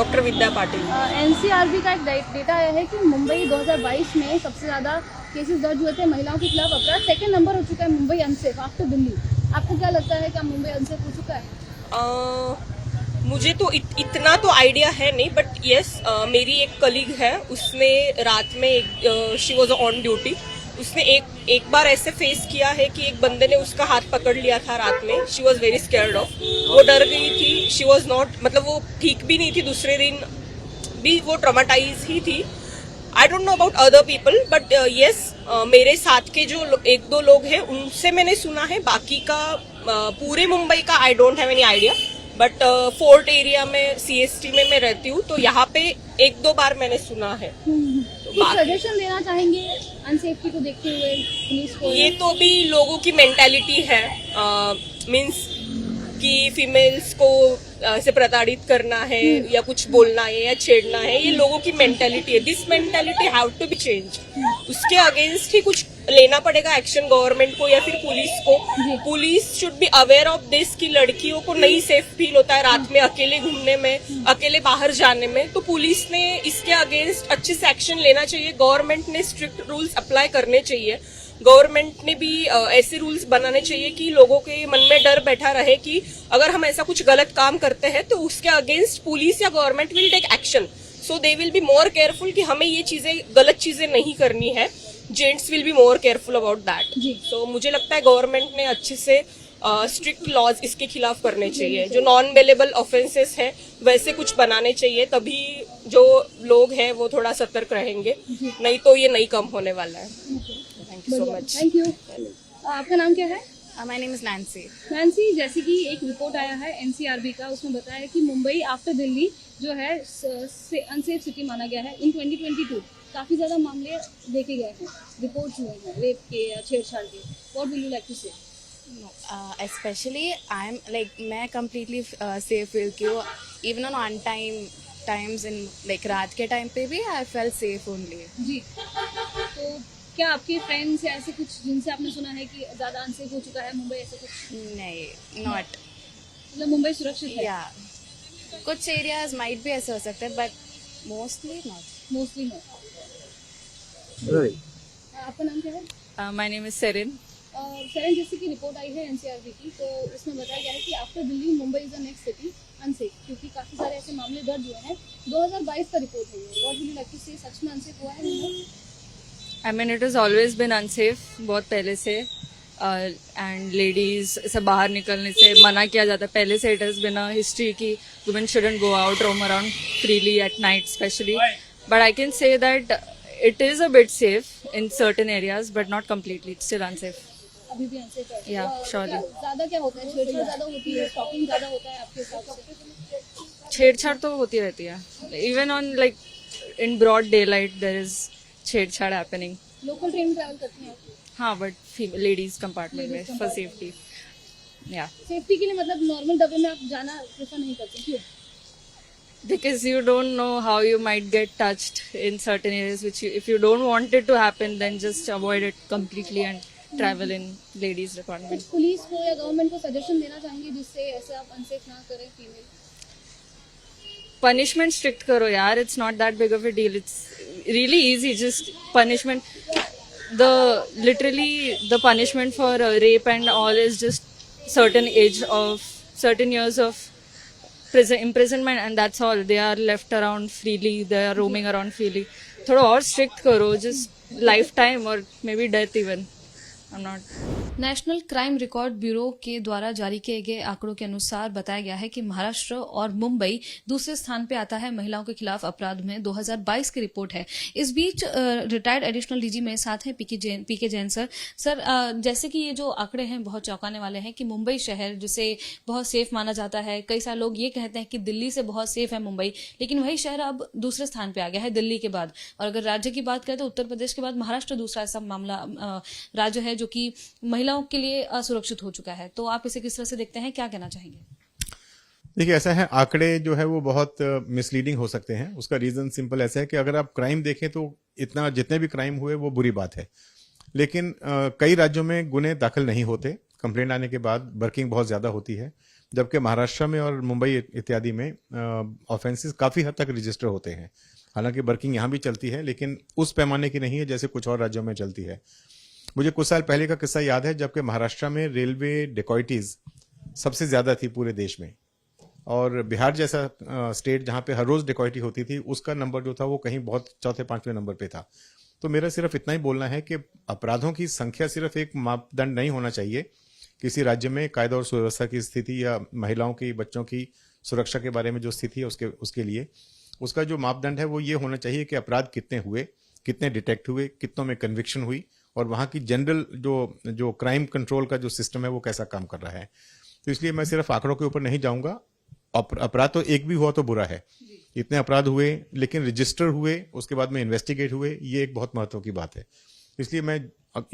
Doctor विद्या Patil. NCRB का एक data आया है कि मुंबई 2022 में सबसे ज़्यादा केसेस दर्ज हुए थे महिलाओं के खिलाफ अपराध। सेकंड नंबर हो चुका है मुंबई अनसेफ आफ्टर दिल्ली। आपको क्या लगता है, क्या मुंबई अनसेफ हो चुका है? मुझे तो इतना तो आइडिया है नहीं, बट यस, मेरी एक कलीग है, उसने रात में शी वॉज ऑन ड्यूटी, उसने एक बार ऐसे फेस किया है कि एक बंदे ने उसका हाथ पकड़ लिया था रात में। She was very scared of, वो डर गई थी, शी वॉज नॉट, मतलब वो ठीक भी नहीं थी, दूसरे दिन भी वो ट्रॉमाटाइज ही थी। I don't know about other people, but yes, मेरे साथ के जो एक दो लोग हैं उनसे मैंने सुना है, बाकी का पूरे मुंबई का I don't have any idea. But fort area में, सीएसटी में मैं रहती हूँ, तो यहाँ पे एक दो बार मैंने सुना है। तो सजेशन देना चाहेंगे अनसेफ्टी को देखते हुए पुलिस को? ये तो भी लोगों की मेंटालिटी है, मीन्स कि फीमेल्स को ऐसे प्रताड़ित करना है या कुछ बोलना है या छेड़ना है, ये लोगों की मेंटालिटी है। This mentality have to be change. उसके अगेंस्ट ही कुछ लेना पड़ेगा एक्शन गवर्नमेंट को या फिर पुलिस को। Police should be aware of this कि लड़कियों को नहीं सेफ फील होता है रात में अकेले घूमने में, अकेले बाहर जाने में, तो पुलिस ने इसके अगेंस्ट अच्छे से एक्शन लेना चाहिए। गवर्नमेंट ने स्ट्रिक्ट रूल्स अप्लाई करने चाहिए। गवर्नमेंट ने भी ऐसे रूल्स बनाने चाहिए कि लोगों के मन में डर बैठा रहे कि अगर हम ऐसा कुछ गलत काम करते हैं तो उसके अगेंस्ट पुलिस या government will take action. So they will be more careful कि हमें ये चीजें, गलत चीजें नहीं करनी है। Gents will be more careful about that. So मुझे लगता है गवर्नमेंट ने अच्छे से स्ट्रिक्ट लॉज इसके खिलाफ करने चाहिए। जो नॉन बेलेबल ऑफेंसेस हैं वैसे कुछ बनाने चाहिए, तभी जो लोग हैं वो थोड़ा सतर्क रहेंगे, नहीं तो ये नहीं कम होने वाला है। Thank you so much. Thank you. आपका नाम क्या है? My name is Nancy. Nancy, जैसे कि एक रिपोर्ट आया है एनसीआरबी का, उसमें बताया है कि मुंबई आफ्टर दिल्ली जो है अनसेफ सिटी माना गया है। इन 2022 काफ़ी ज़्यादा मामले देखे गए हैं, रिपोर्ट्स हुए हैं रेप के या छेड़छाड़ के। What will you like to say? Especially I'm like मैं completely safe feel क्यों even on times in like रात के टाइम पे भी I felt safe only। जी, तो क्या आपके फ्रेंड्स या ऐसे कुछ जिनसे आपने सुना है कि ज़्यादा अनसेफ हो चुका है मुंबई, ऐसे कुछ? नहीं, not। मतलब मुंबई सुरक्षित है? या कुछ एरियाज माइट भी ऐसे हो सकते हैं बट मोस्टली नॉट। मोस्टली है। आपका नाम क्या है? My name is Serin. Seven, जैसे की रिपोर्ट आई है एनसीआरबी की, तो इसमें बताया गया है कि after Delhi Mumbai is the next city unsafe, क्योंकि काफ़ी सारे ऐसे मामले दर्ज हुए हैं। 2022 का रिपोर्ट है ये। What will you like to say, सच में अनसेफ हुआ है Mumbai? I mean, it has always been unsafe बहुत पहले से, एंड लेडीज से बाहर निकलने से मना किया जाता है पहले से। It has been a history कि women shouldn't go out, roam around freely at night especially, but I can say that it is a bit safe in certain areas but not completely. It's still unsafe. अभी भी unsafe है? Yeah, surely. ज़्यादा क्या होता है? छेड़छाड़ ज़्यादा होती है, स्टॉकिंग ज़्यादा होता है आपके हिसाब से? छेड़छाड़ तो होती रहती है, even on like in broad daylight there is छेड़छाड़ हैपनिंग। लोकल ट्रेन में ट्रैवल करती हैं आप? हाँ, बट लेडीज कंपार्टमेंट में फॉर सेफ्टी। या सेफ्टी के लिए मतलब नॉर्मल डब्बे में आप जाना प्रेफर नहीं करते, क्यों? because you don't know how you might get touched in certain areas which you, if you don't want it to happen, then just avoid it completely and travel in ladies department. कुछ police को या government को suggestion देना चाहेंगे जिससे ऐसे आप unsafe ना करें फीमेल? Punishment strict करो यार, it's not that big of a deal, it's really easy, just punishment. The punishment for rape and all is just certain age of certain years of imprisonment and that's all. They are left around freely, they are roaming around freely. थोड़ा और strict करो, just lifetime or maybe death even. I'm not. National crime record bureau के द्वारा जारी किए गए आंकड़ों के अनुसार बताया गया है कि महाराष्ट्र और मुंबई दूसरे स्थान पे आता है महिलाओं के खिलाफ अपराध में। 2022 की रिपोर्ट है। इस बीच रिटायर्ड एडिशनल डीजी मेरे साथ हैं पीके जैन सर। जैसे कि ये जो आंकड़े हैं बहुत चौंकाने वाले हैं कि मुंबई शहर जिसे बहुत सेफ माना जाता है, कई सारे लोग ये कहते हैं कि दिल्ली से बहुत सेफ है मुंबई, लेकिन वही शहर अब दूसरे स्थान पे आ गया है दिल्ली के बाद। और अगर राज्य की बात करें तो उत्तर प्रदेश के बाद महाराष्ट्र दूसरा ऐसा मामला राज्य है जो कि महिलाओं के लिए असुरक्षित हो चुका है। तो आप इसे किस तरह से देखते हैं, क्या कहना चाहेंगे? देखिए, ऐसा है, आंकड़े जो है वो बहुत मिसलीडिंग हो सकते हैं। उसका रीजन सिंपल ऐसा है कि अगर आप क्राइम देखें तो इतना जितने भी क्राइम हुए वो बुरी बात है, लेकिन कई राज्यों में गुने दाखिल नहीं होते। कंप्लेंट आने के बाद वर्किंग बहुत ज़्यादा होती है, जबकि महाराष्ट्र में और मुंबई इत्यादि में ऑफेंसेस काफ़ी हद तक रजिस्टर होते हैं। हालांकि वर्किंग यहाँ भी चलती है, लेकिन उस पैमाने की नहीं है जैसे कुछ और राज्यों में चलती है। मुझे कुछ साल पहले का किस्सा याद है, जबकि महाराष्ट्र में रेलवे डिकॉइटीज सबसे ज़्यादा थी पूरे देश में, और बिहार जैसा स्टेट जहाँ पे हर रोज़ डिकॉइटी होती थी, उसका नंबर जो था वो कहीं बहुत चौथे पांचवें नंबर पे था। तो मेरा सिर्फ इतना ही बोलना है कि अपराधों की संख्या सिर्फ एक मापदंड नहीं होना चाहिए किसी राज्य में कायदा और सुव्यवस्था की स्थिति या महिलाओं की, बच्चों की सुरक्षा के बारे में जो स्थिति है उसके लिए उसका जो मापदंड है वो ये होना चाहिए कि अपराध कितने हुए, कितने डिटेक्ट हुए, कितनों में कन्विक्शन हुई, और वहाँ की जनरल जो क्राइम कंट्रोल का जो सिस्टम है वो कैसा काम कर रहा है। तो इसलिए मैं सिर्फ आंकड़ों के ऊपर नहीं जाऊंगा। अपराध तो एक भी हुआ तो बुरा है, इतने अपराध हुए लेकिन रजिस्टर हुए, उसके बाद में इन्वेस्टिगेट हुए, ये एक बहुत महत्व की बात है। इसलिए मैं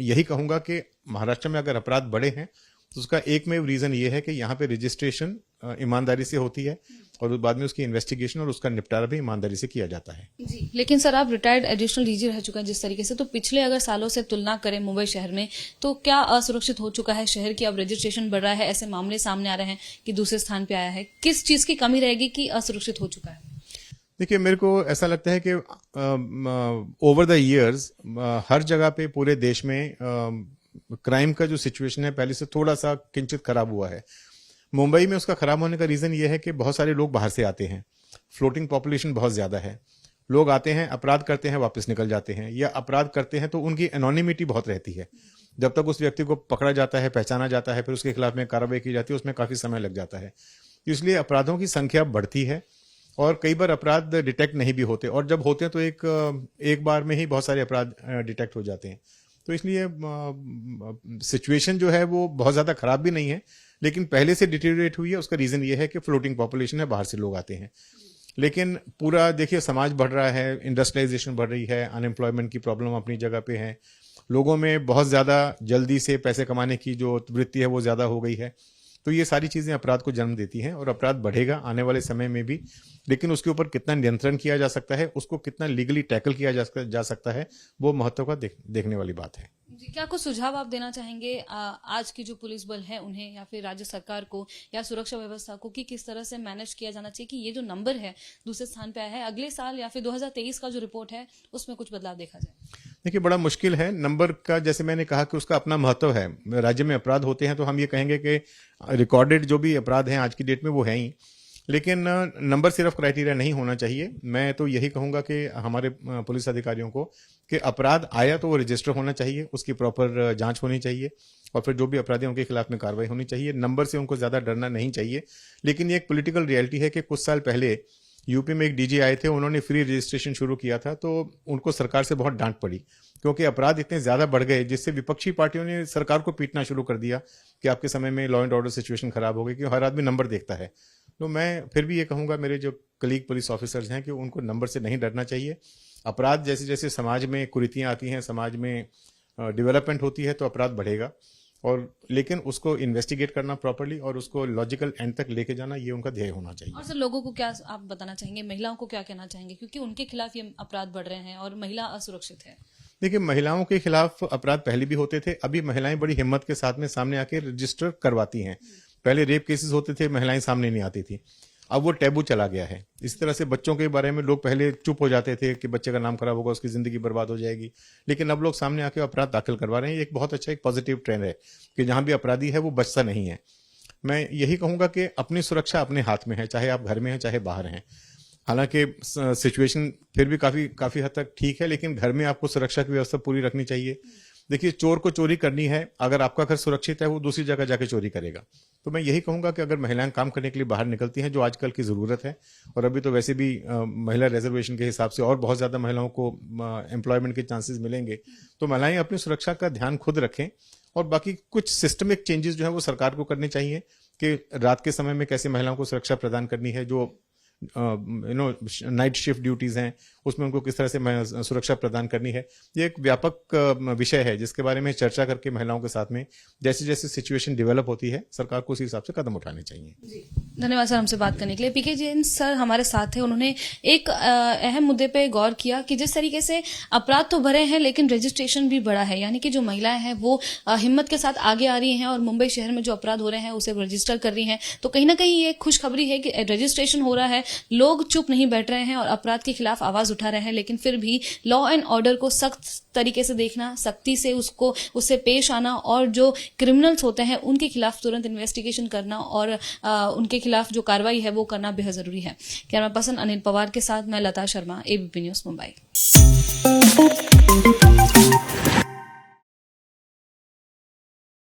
यही कहूंगा कि महाराष्ट्र में अगर अपराध बढ़े हैं तो उसका एकमेव रीजन ये है कि यहाँ पे रजिस्ट्रेशन ईमानदारी से होती है और बाद में उसकी इन्वेस्टिगेशन और उसका निपटारा भी ईमानदारी से किया जाता है। जी, लेकिन सर आप रिटायर्ड एडिशनल डीजी रह चुके हैं जिस तरीके से, तो पिछले अगर सालों से तुलना करें मुंबई शहर में, तो क्या असुरक्षित हो चुका है शहर की? अब रजिस्ट्रेशन बढ़ रहा है, ऐसे मामले सामने आ रहे हैं कि दूसरे स्थान पे आया है, किस चीज की कमी रहेगी कि असुरक्षित हो चुका है? देखिए, मेरे को ऐसा लगता है कि ओवर द ईयर्स हर जगह पे पूरे देश में क्राइम का जो सिचुएशन है पहले से थोड़ा सा किंचित खराब हुआ है। मुंबई में उसका खराब होने का रीजन ये है कि बहुत सारे लोग बाहर से आते हैं, फ्लोटिंग पॉपुलेशन बहुत ज्यादा है। लोग आते हैं, अपराध करते हैं, वापस निकल जाते हैं, या अपराध करते हैं तो उनकी एनोनिमिटी बहुत रहती है। जब तक उस व्यक्ति को पकड़ा जाता है, पहचाना जाता है, फिर उसके खिलाफ में कार्रवाई की जाती है, उसमें काफी समय लग जाता है। इसलिए अपराधों की संख्या बढ़ती है और कई बार अपराध डिटेक्ट नहीं भी होते, और जब होते हैं तो एक बार में ही बहुत सारे अपराध डिटेक्ट हो जाते हैं। तो इसलिए सिचुएशन जो है वो बहुत ज्यादा खराब भी नहीं है, लेकिन पहले से डिटेरियोरेट हुई है। उसका रीजन ये है कि फ्लोटिंग पॉपुलेशन है, बाहर से लोग आते हैं। लेकिन पूरा देखिए, समाज बढ़ रहा है, इंडस्ट्रियलाइजेशन बढ़ रही है, अनएम्प्लॉयमेंट की प्रॉब्लम अपनी जगह पे है, लोगों में बहुत ज्यादा जल्दी से पैसे कमाने की जो वृत्ति है वो ज्यादा हो गई है। तो ये सारी चीजें अपराध को जन्म देती हैं और अपराध बढ़ेगा आने वाले समय में भी। लेकिन उसके ऊपर कितना नियंत्रण किया जा सकता है, उसको कितना लीगली टैकल किया जा सकता है, वो महत्व का देखने वाली बात है। जी, क्या कुछ सुझाव आप देना चाहेंगे आज की जो पुलिस बल है उन्हें, या फिर राज्य सरकार को या सुरक्षा व्यवस्था को, कि किस तरह से मैनेज किया जाना चाहिए कि ये जो नंबर है दूसरे स्थान पे आया है, अगले साल या फिर 2023 का जो रिपोर्ट है उसमें कुछ बदलाव देखा जाए? देखिए, बड़ा मुश्किल है नंबर का। जैसे मैंने कहा कि उसका अपना महत्व है। राज्य में अपराध होते हैं तो हम ये कहेंगे कि रिकॉर्डेड जो भी अपराध हैं आज की डेट में वो है ही, लेकिन नंबर सिर्फ क्राइटेरिया नहीं होना चाहिए। मैं तो यही कहूंगा कि हमारे पुलिस अधिकारियों को कि अपराध आया तो वो रजिस्टर होना चाहिए, उसकी प्रॉपर जांच होनी चाहिए, और फिर जो भी अपराधी उनके खिलाफ में कार्रवाई होनी चाहिए। नंबर से उनको ज्यादा डरना नहीं चाहिए। लेकिन ये एक पॉलिटिकल रियलिटी है कि कुछ साल पहले यूपी में एक डीजी आए थे, उन्होंने फ्री रजिस्ट्रेशन शुरू किया था, तो उनको सरकार से बहुत डांट पड़ी क्योंकि अपराध इतने ज्यादा बढ़ गए, जिससे विपक्षी पार्टियों ने सरकार को पीटना शुरू कर दिया कि आपके समय में लॉ एंड ऑर्डर सिचुएशन खराब हो गई, क्योंकि हर आदमी नंबर देखता है। तो मैं फिर भी ये कहूंगा, मेरे जो कलीग पुलिस ऑफिसर्स हैं, कि उनको नंबर से नहीं डरना चाहिए। अपराध जैसे जैसे समाज में कुरीतियां आती हैं, समाज में डेवलपमेंट होती है, तो अपराध बढ़ेगा, और लेकिन उसको इन्वेस्टिगेट करना प्रॉपर्ली और उसको लॉजिकल एंड तक लेके जाना, ये उनका ध्येय होना चाहिए। और सर, लोगों को क्या आप बताना चाहेंगे, महिलाओं को क्या कहना चाहेंगे, क्योंकि उनके खिलाफ ये अपराध बढ़ रहे हैं और महिला असुरक्षित है? देखिए, महिलाओं के खिलाफ अपराध पहले भी होते थे। अभी महिलाएं बड़ी हिम्मत के साथ में सामने आके रजिस्टर करवाती हैं। पहले रेप केसेस होते थे, महिलाएं सामने नहीं आती थी, अब वो टैबू चला गया है। इस तरह से बच्चों के बारे में लोग पहले चुप हो जाते थे कि बच्चे का नाम खराब होगा, उसकी जिंदगी बर्बाद हो जाएगी, लेकिन अब लोग सामने आके अपराध दाखिल करवा रहे हैं। एक बहुत अच्छा, एक पॉजिटिव ट्रेंड है कि जहां भी अपराधी है वो बचता नहीं है। मैं यही कहूंगा कि अपनी सुरक्षा अपने हाथ में है, चाहे आप घर में हैं चाहे बाहर हैं। हालांकि सिचुएशन फिर भी काफी हद तक ठीक है, लेकिन घर में आपको सुरक्षा की व्यवस्था पूरी रखनी चाहिए। देखिए, चोर को चोरी करनी है, अगर आपका घर सुरक्षित है वो दूसरी जगह जाके चोरी करेगा। तो मैं यही कहूंगा कि अगर महिलाएं काम करने के लिए बाहर निकलती हैं, जो आजकल की जरूरत है, और अभी तो वैसे भी महिला रिजर्वेशन के हिसाब से और बहुत ज्यादा महिलाओं को एम्प्लॉयमेंट के चांसेस मिलेंगे, तो महिलाएं अपनी सुरक्षा का ध्यान खुद रखें। और बाकी कुछ सिस्टमिक चेंजेस जो है वो सरकार को करने चाहिए कि रात के समय में कैसे महिलाओं को सुरक्षा प्रदान करनी है, जो नाइट शिफ्ट ड्यूटीज हैं, उसमें उनको किस तरह से सुरक्षा प्रदान करनी है। ये एक व्यापक विषय है जिसके बारे में चर्चा करके महिलाओं के साथ में जैसे जैसे सिचुएशन डेवलप होती है सरकार को उसी हिसाब से कदम उठाने चाहिए। धन्यवाद सर हमसे बात करने के लिए। पीके जैन सर हमारे साथ थे, उन्होंने एक अहम मुद्दे पे गौर किया कि जिस तरीके से अपराध तो बढ़े हैं लेकिन रजिस्ट्रेशन भी बढ़ा है, यानी कि जो महिलाएं हैं वो हिम्मत के साथ आगे आ रही हैं और मुंबई शहर में जो अपराध हो रहे हैं उसे रजिस्टर कर रही हैं। तो कहीं ना कहीं ये खुशखबरी है कि रजिस्ट्रेशन हो रहा है, लोग चुप नहीं बैठ रहे हैं और अपराध के खिलाफ आवाज उठा रहे हैं, लेकिन फिर भी लॉ एंड ऑर्डर को सख्त तरीके से देखना, सख्ती से उससे पेश आना और जो क्रिमिनल्स होते हैं उनके खिलाफ तुरंत इन्वेस्टिगेशन करना और उनके खिलाफ जो कार्रवाई है वो करना बेहद जरूरी है। कैमरा पर्सन अनिल पवार के साथ मैं लता शर्मा, एबीपी न्यूज मुंबई।